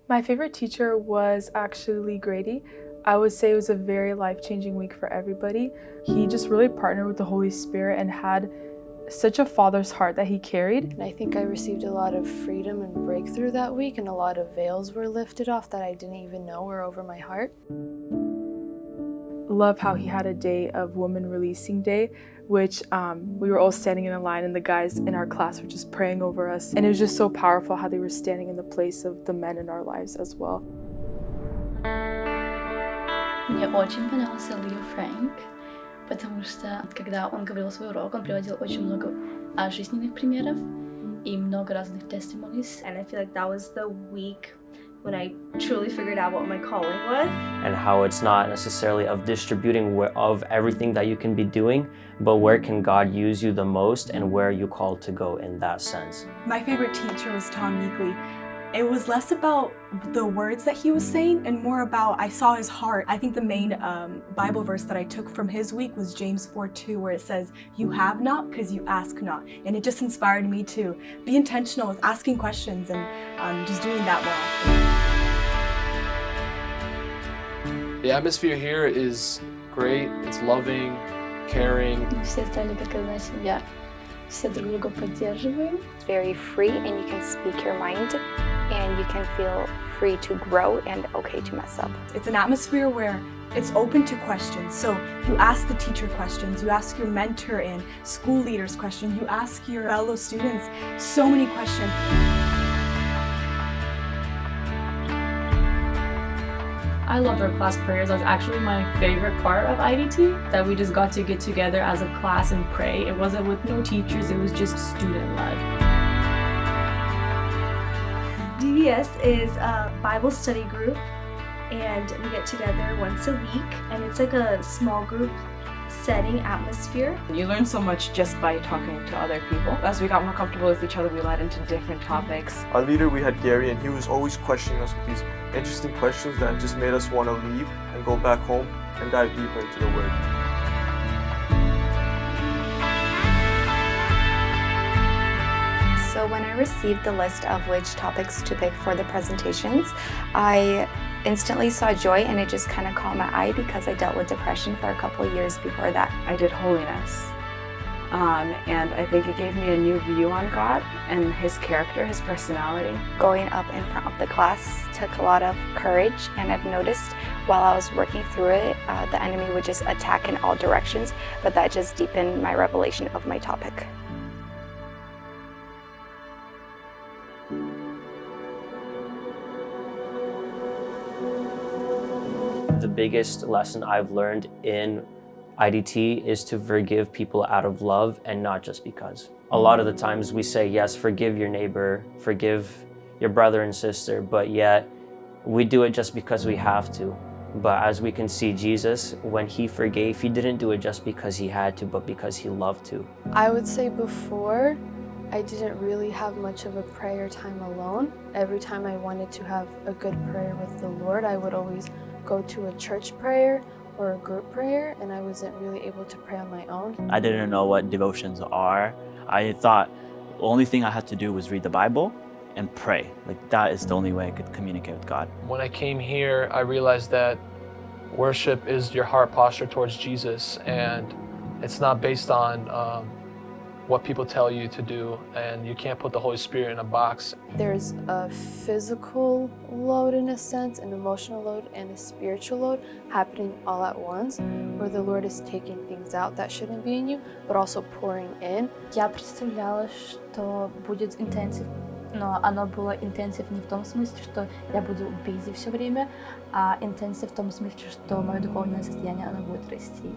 My favorite teacher was actually Grady. I would say it was a very life-changing week for everybody. He just really partnered with the Holy Spirit and had such a father's heart that he carried. And I think I received a lot of freedom and breakthrough that week, and a lot of veils were lifted off that I didn't even know were over my heart. Love how he had a day of Women Releasing Day, which we were all standing in a line and the guys in our class were just praying over us. And it was just so powerful how they were standing in the place of the men in our lives as well. Мне очень понравился Лио Фрэнк, потому что, когда он говорил свой урок, он приводил очень много жизненных примеров и много разных testimonies. And I feel like that was the week when I truly figured out what my calling was. And how it's not necessarily of distributing of everything that you can be doing, but where can God use you the most and where are you called to go in that sense. My favorite teacher was Tom Meekley. It was less about the words that he was saying and more about I saw his heart. I think the main Bible verse that I took from his week was James 4:2, where it says, "You have not because you ask not." And it just inspired me to be intentional with asking questions and just doing that more often. The atmosphere here is great. It's loving, caring. Все стали как одна семья. Все друг друга поддерживаем. It's very free and you can speak your mind and you can feel free to grow and okay to mess up. It's an atmosphere where it's open to questions. So you ask the teacher questions, you ask your mentor and school leaders questions, you ask your fellow students so many questions. I loved our class prayers. That was actually my favorite part of IDT, that we just got to get together as a class and pray. It wasn't with no teachers, it was just student-led. DVS is a Bible study group, and we get together once a week, and it's like a small group setting atmosphere. You learn so much just by talking to other people. As we got more comfortable with each other, we led into different topics. Our leader, we had Gary, and he was always questioning us with these interesting questions that just made us want to leave and go back home and dive deeper into the Word. So when I received the list of which topics to pick for the presentations, I instantly saw joy, and it just kind of caught my eye because I dealt with depression for a couple of years before that. I did holiness, and I think it gave me a new view on God and His character, His personality. Going up in front of the class took a lot of courage, and I've noticed while I was working through it, the enemy would just attack in all directions, but that just deepened my revelation of my topic. The biggest lesson I've learned in IDT is to forgive people out of love and not just because. A lot of the times we say, yes, forgive your neighbor, forgive your brother and sister, but yet we do it just because we have to. But as we can see, Jesus, when He forgave, He didn't do it just because He had to, but because He loved to. I would say before, I didn't really have much of a prayer time alone. Every time I wanted to have a good prayer with the Lord, I would always go to a church prayer or a group prayer, and I wasn't really able to pray on my own. I didn't know what devotions are. I thought the only thing I had to do was read the Bible and pray. Like, that is the only way I could communicate with God. When I came here, I realized that worship is your heart posture towards Jesus, and it's not based on what people tell you to do, and you can't put the Holy Spirit in a box. There's a physical load in a sense, an emotional load, and a spiritual load happening all at once, where the Lord is taking things out that shouldn't be in you, but also pouring in. Я представляла, что будет интенсив, но оно было интенсив не в том смысле, что я буду busy все время, а интенсив в том смысле, что мое духовное состояние, оно будет расти.